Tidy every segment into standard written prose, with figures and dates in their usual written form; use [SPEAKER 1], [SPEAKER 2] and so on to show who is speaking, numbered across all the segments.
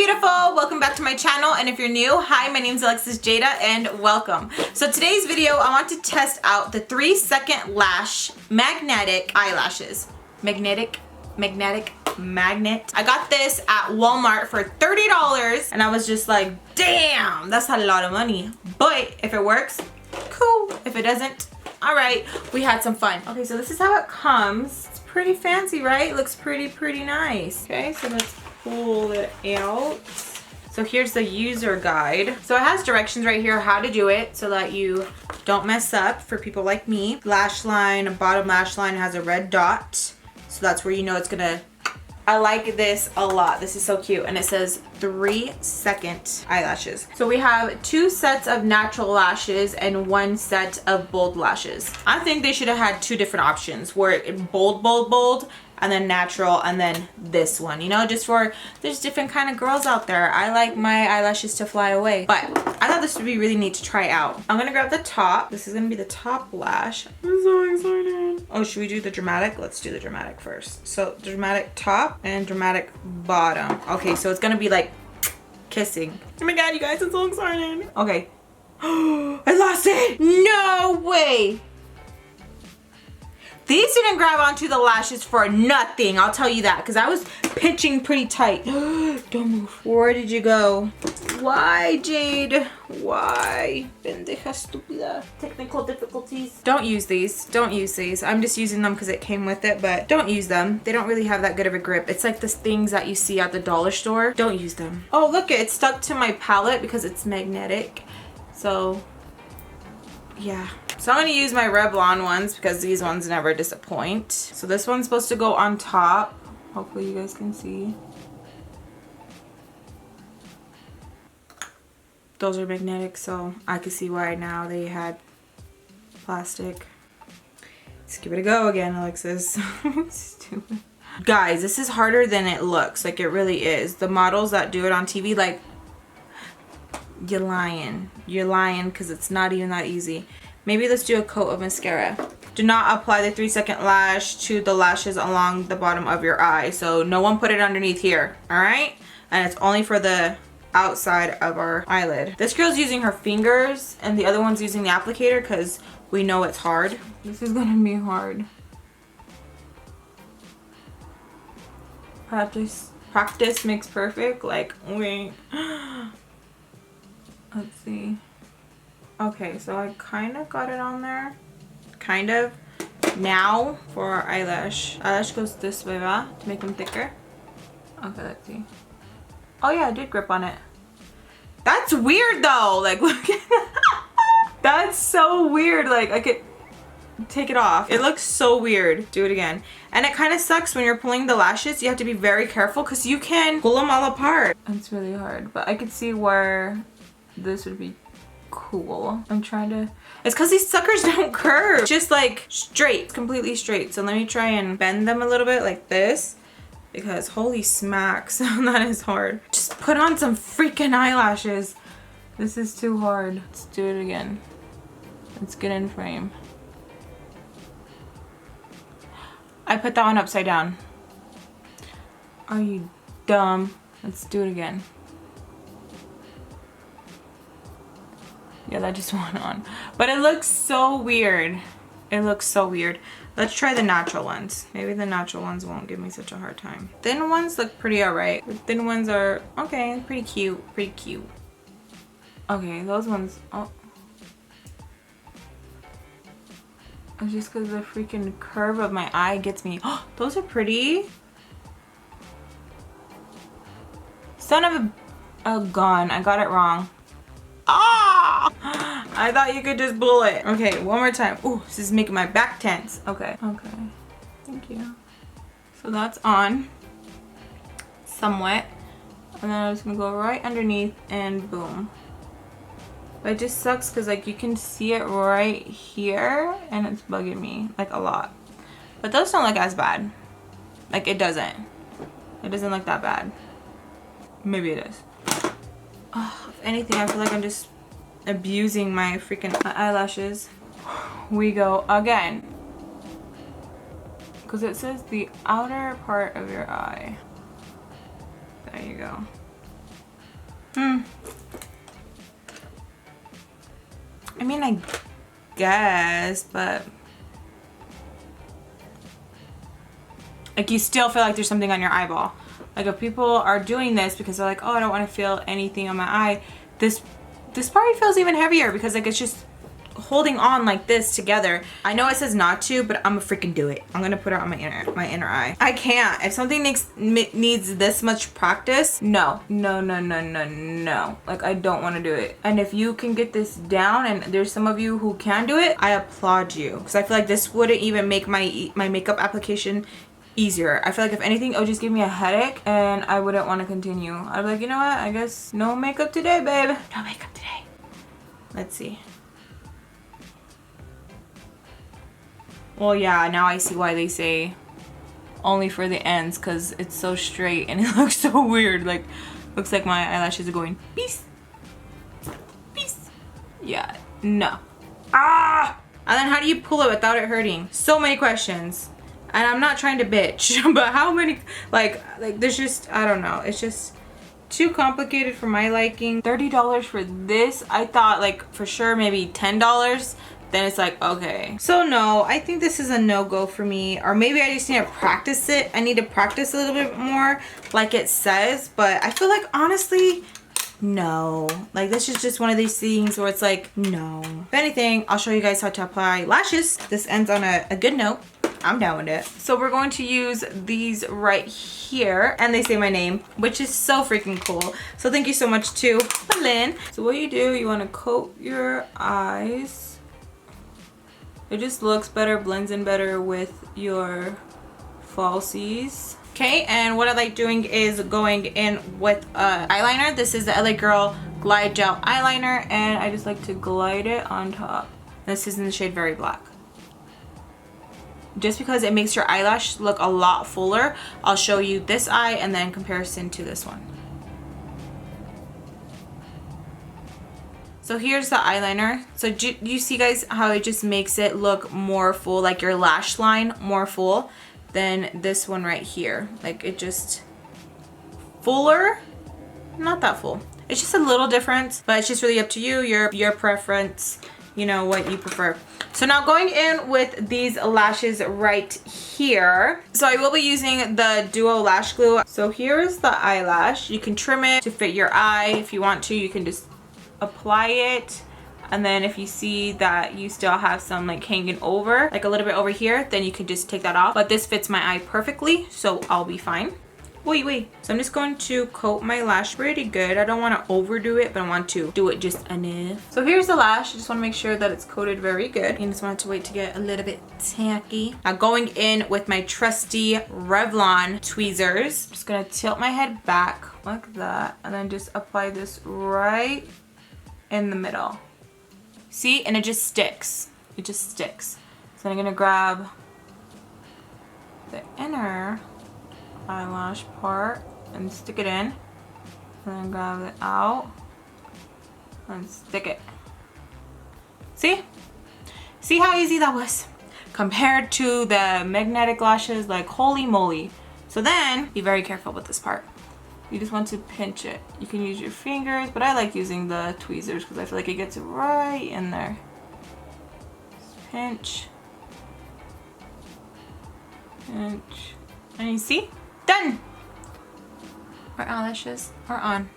[SPEAKER 1] beautiful, welcome back to my channel, and if you're new, hi, my name is Alexis Jayda and welcome. So today's video I want to test out the 3-second lash magnetic eyelashes. Magnet. I got this at Walmart for $30 and I was just like, damn, that's a lot of money. But if it works, cool. If it doesn't, all right, we had some fun. Okay, so this is how it comes. It's pretty fancy, right? It looks pretty nice. Okay, so let's pull it out. So here's the user guide. So it has directions right here how to do it so that you don't mess up for people like me. Lash line, bottom lash line has a red dot. So that's where you know it's gonna, I like this a lot. This is so cute. And it says 3-second eyelashes. So we have 2 sets of natural lashes and 1 set of bold lashes. I think they should have had 2 different options where it bold, and then natural, and then this one, you know, just for, there's different kind of girls out there. I like my eyelashes to fly away, but I thought this would be really neat to try out. I'm gonna grab the top. This is gonna be the top lash. I'm so excited. Oh, should we do the dramatic? Let's do the dramatic first. So dramatic top and dramatic bottom. Okay, so it's gonna be like kissing. Oh my God, you guys, I'm so excited. Okay. I lost it. No way. These didn't grab onto the lashes for nothing, I'll tell you that, because I was pinching pretty tight. Don't move. Where did you go? Why, Jade? Why? Pendeja estúpida. Technical difficulties. Don't use these. Don't use these. I'm just using them because it came with it, but don't use them. They don't really have that good of a grip. It's like the things that you see at the dollar store. Don't use them. Oh, look, it's stuck to my palette because it's magnetic. So, yeah. So I'm going to use my Revlon ones because these ones never disappoint. So this one's supposed to go on top. Hopefully you guys can see. Those are magnetic, so I can see why now they had plastic. Let's give it a go again, Alexis. Stupid. Guys, this is harder than it looks. Like, it really is. The models that do it on TV, like, you're lying. You're lying because it's not even that easy. Maybe let's do a coat of mascara. Do not apply the 3-second lash to the lashes along the bottom of your eye. So no one put it underneath here, all right? And it's only for the outside of our eyelid. This girl's using her fingers and the other one's using the applicator because we know it's hard. This is gonna be hard. Practice makes perfect. Like, wait. Let's see. Okay, so I kind of got it on there. Kind of. Now for our eyelash. Eyelash goes this way, right? To make them thicker. Okay, let's see. Oh yeah, I did grip on it. That's weird though. Like, look at that. That's so weird. Like, I could take it off. It looks so weird. Do it again. And it kind of sucks when you're pulling the lashes. You have to be very careful because you can pull them all apart. It's really hard, but I could see where this would be cool. I'm trying to, it's because these suckers don't curve, just like straight, completely straight. So let me try and bend them a little bit like this, because holy smacks, that is hard. Just put on some freaking eyelashes. This is too hard. Let's do it again. Let's get in frame. I put that one upside down. Are you dumb? Let's do it again. Yeah, that just went on. But it looks so weird. It looks so weird. Let's try the natural ones. Maybe the natural ones won't give me such a hard time. Thin ones look pretty alright. The thin ones are, okay, pretty cute. Pretty cute. Okay, those ones, oh. It's just because the freaking curve of my eye gets me. Oh, those are pretty. Son of a gun. I got it wrong. Ah! I thought you could just pull it. Okay, one more time. Ooh, this is making my back tense. Okay. Okay. Thank you. So that's on. Somewhat. And then I'm just gonna go right underneath and boom. But it just sucks because like you can see it right here and it's bugging me like a lot. But those don't look as bad. Like it doesn't. It doesn't look that bad. Maybe it is. Oh, if anything, I feel like I'm just abusing my freaking eyelashes. We go again. Because it says the outer part of your eye. There you go. I mean, I guess, but like you still feel like there's something on your eyeball. Like if people are doing this because they're like, oh, I don't want to feel anything on my eye, this probably feels even heavier because like it's just holding on like this together. I know it says not to, but I'm gonna freaking do it. I'm gonna put it on my inner eye. I can't. If something needs this much practice, no. Like I don't want to do it. And if you can get this down, and there's some of you who can do it, I applaud you, because I feel like this wouldn't even make my makeup application easier. I feel like if anything, it would just give me a headache and I wouldn't want to continue. I'd be like, you know what? I guess no makeup today, babe. No makeup today. Let's see. Well, yeah, now I see why they say only for the ends, because it's so straight and it looks so weird. Like, looks like my eyelashes are going, peace. Peace. Yeah, no. Ah! And then how do you pull it without it hurting? So many questions. And I'm not trying to bitch, but how many, like there's just, I don't know. It's just too complicated for my liking. $30 for this? I thought like for sure maybe $10. Then it's like, okay. So no, I think this is a no-go for me. Or maybe I just need to practice it. I need to practice a little bit more like it says. But I feel like honestly, no. Like this is just one of these things where it's like, no. If anything, I'll show you guys how to apply lashes. This ends on a good note. I'm down with it. So we're going to use these right here, and they say my name, which is so freaking cool. So thank you so much to Lynn. So what you do, you want to coat your eyes. It just looks better, blends in better with your falsies. Okay, and what I like doing is going in with eyeliner. This is the LA Girl Glide Gel Eyeliner, and I just like to glide it on top. This is in the shade Very Black. Just because it makes your eyelash look a lot fuller, I'll show you this eye and then comparison to this one. So here's the eyeliner. So you see guys how it just makes it look more full, like your lash line more full than this one right here. Like it just fuller, not that full. It's just a little different, but it's just really up to you, your preference, you know, what you prefer. So now going in with these lashes right here. So I will be using the Duo Lash Glue. So here's the eyelash. You can trim it to fit your eye. If you want to, you can just apply it. And then if you see that you still have some like hanging over, like a little bit over here, then you can just take that off. But this fits my eye perfectly, so I'll be fine. Wait. So I'm just going to coat my lash pretty good. I don't want to overdo it, but I want to do it just enough. So here's the lash. I just want to make sure that it's coated very good. You just want to wait to get a little bit tacky. Now going in with my trusty Revlon tweezers. I'm just going to tilt my head back like that, and then just apply this right in the middle. See? And it just sticks. It just sticks. So I'm going to grab the inner eyelash part and stick it in, and then grab it out and stick it. See how easy that was compared to the magnetic lashes? Like holy moly. So then be very careful with this part. You just want to pinch it. You can use your fingers, but I like using the tweezers because I feel like it gets right in there. Just pinch, and you see? Done! Our eyelashes are on.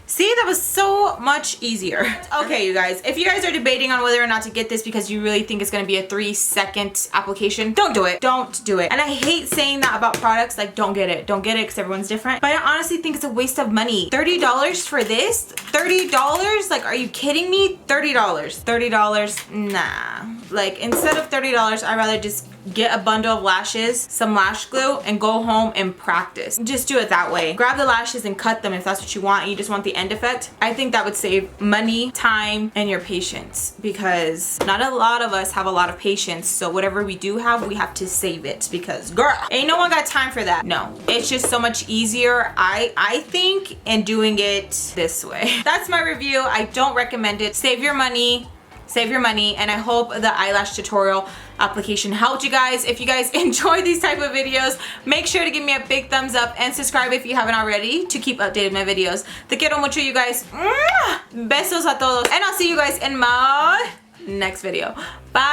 [SPEAKER 1] See, that was so much easier. Okay, you guys, if you guys are debating on whether or not to get this because you really think it's gonna be a 3-second application, don't do it. Don't do it. And I hate saying that about products, like don't get it. Don't get it because everyone's different. But I honestly think it's a waste of money. $30 for this? $30? Like, are you kidding me? $30. $30? Nah. Like, instead of $30, I'd rather just get a bundle of lashes, some lash glue, and go home and practice. Just do it that way. Grab the lashes and cut them if that's what you want and you just want the end effect. I think that would save money, time, and your patience, because not a lot of us have a lot of patience. So whatever we do have, we have to save it, because girl, ain't no one got time for that. No, it's just so much easier, I think, in doing it this way. That's my review. I don't recommend it. Save your money, save your money, and I hope the eyelash tutorial application helped you guys. If you guys enjoy these type of videos, make sure to give me a big thumbs up and subscribe if you haven't already to keep updated my videos. Te quiero mucho, you guys. Besos a todos, and I'll see you guys in my next video. Bye.